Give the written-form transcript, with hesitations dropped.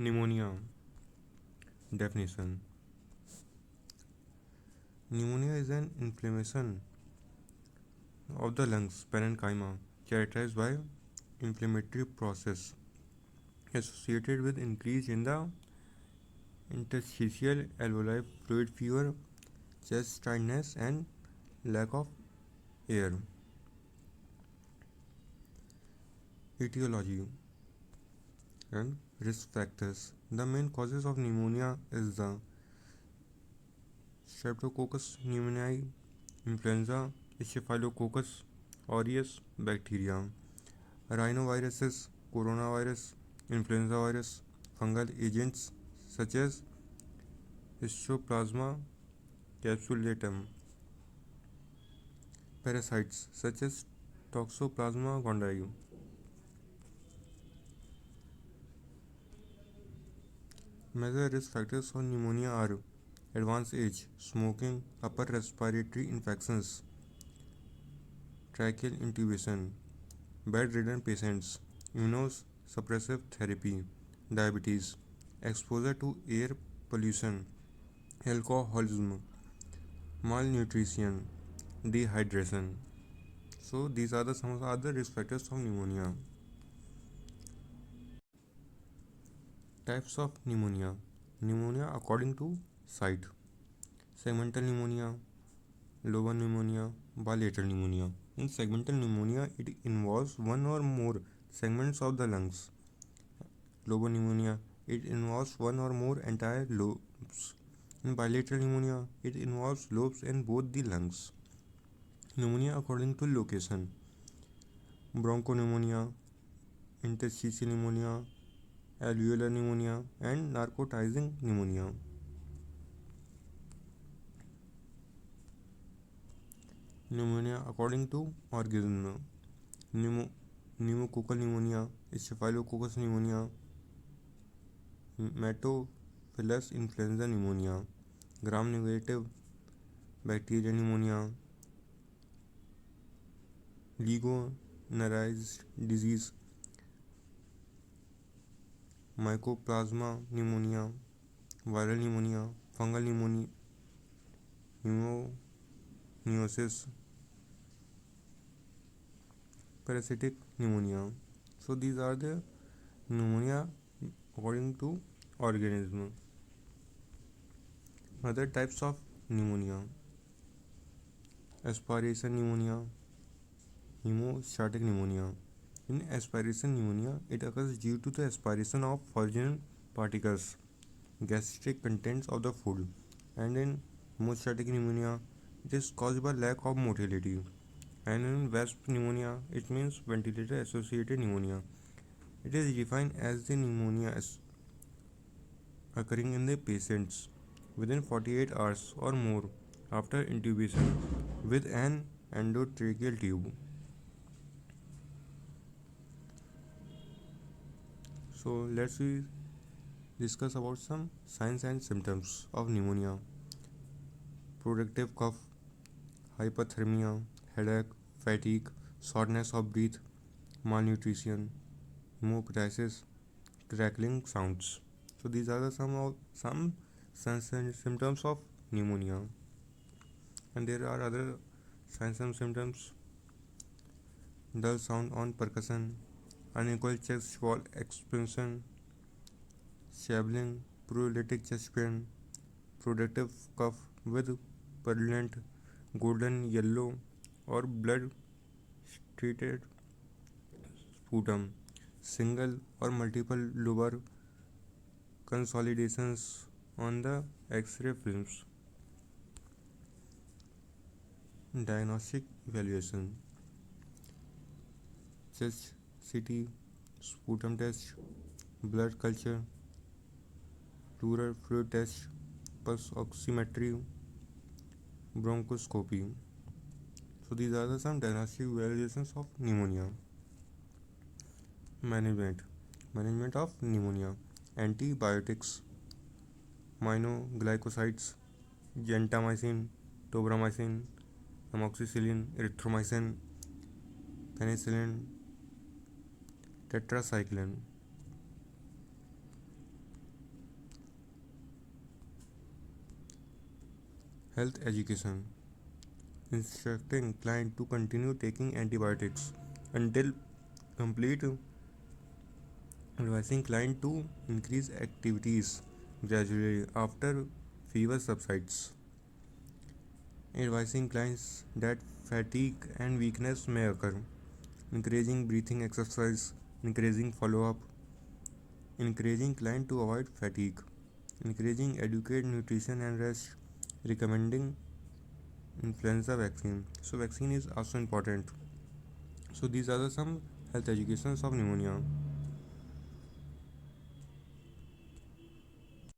Pneumonia definition. Pneumonia is an inflammation of the lungs parenchyma characterized by inflammatory process associated with increase in the interstitial alveoli fluid, fever, chest tightness, and lack of air. Etiology and risk factors. The main causes of pneumonia is the Streptococcus pneumoniae, influenza, Staphylococcus aureus bacteria, rhinoviruses, coronavirus, influenza virus, fungal agents such as Histoplasma capsulatum, parasites such as Toxoplasma gondii. Major risk factors for pneumonia are advanced age, smoking, upper respiratory infections, tracheal intubation, bedridden patients, immunosuppressive therapy, diabetes, exposure to air pollution, alcoholism, malnutrition, dehydration. So these are the some other risk factors of pneumonia. Types of pneumonia. Pneumonia according to site. Segmental pneumonia, lobar pneumonia, bilateral pneumonia. In segmental pneumonia, it involves one or more segments of the lungs. Lobar pneumonia, it involves one or more entire lobes. In bilateral pneumonia, it involves lobes in both the lungs. Pneumonia according to location. Bronchopneumonia, interstitial pneumonia, alveolar pneumonia, and narcotizing pneumonia. Pneumonia according to organism. Pneumococcal pneumonia, Staphylococcus pneumonia, Methophilus influenza pneumonia, gram-negative bacterial pneumonia, Legionnaires disease, Mycoplasma pneumonia, viral pneumonia, fungal pneumonia, parasitic pneumonia. So these are the pneumonia according to organism. Other types of pneumonia: aspiration pneumonia, hemostatic pneumonia. In aspiration pneumonia, it occurs due to the aspiration of foreign particles, gastric contents of the food, and in hemostatic pneumonia, it is caused by lack of motility. And in VASP pneumonia, it means ventilator associated pneumonia. It is defined as the pneumonia occurring in the patients within 48 hours or more after intubation with an endotracheal tube. So let's discuss about some signs and symptoms of pneumonia. Productive cough, hypothermia, headache, fatigue, shortness of breath, malnutrition, hemoptysis, crackling sounds. So these are the some signs and symptoms of pneumonia. And there are other signs and symptoms: dull sound on percussion, unequal chest wall expansion, shabbling, pruritic chest pain, productive cough with purulent golden yellow or blood treated sputum, single or multiple lobar consolidations on the X-ray films. Diagnostic evaluation: chest CT, sputum test, blood culture, pleural fluid test, pulse oximetry, bronchoscopy. So these are some diagnostic evaluations of pneumonia. Management of pneumonia: antibiotics, aminoglycosides, gentamicin, tobramycin, amoxicillin, erythromycin, penicillin, tetracycline. Health education, instructing client to continue taking antibiotics until complete, advising client to increase activities gradually after fever subsides, advising clients that fatigue and weakness may occur, encouraging breathing exercise, encouraging follow-up, encouraging client to avoid fatigue, encouraging adequate nutrition and rest, recommending influenza vaccine. So vaccine is also important. So these are the some health educations of pneumonia.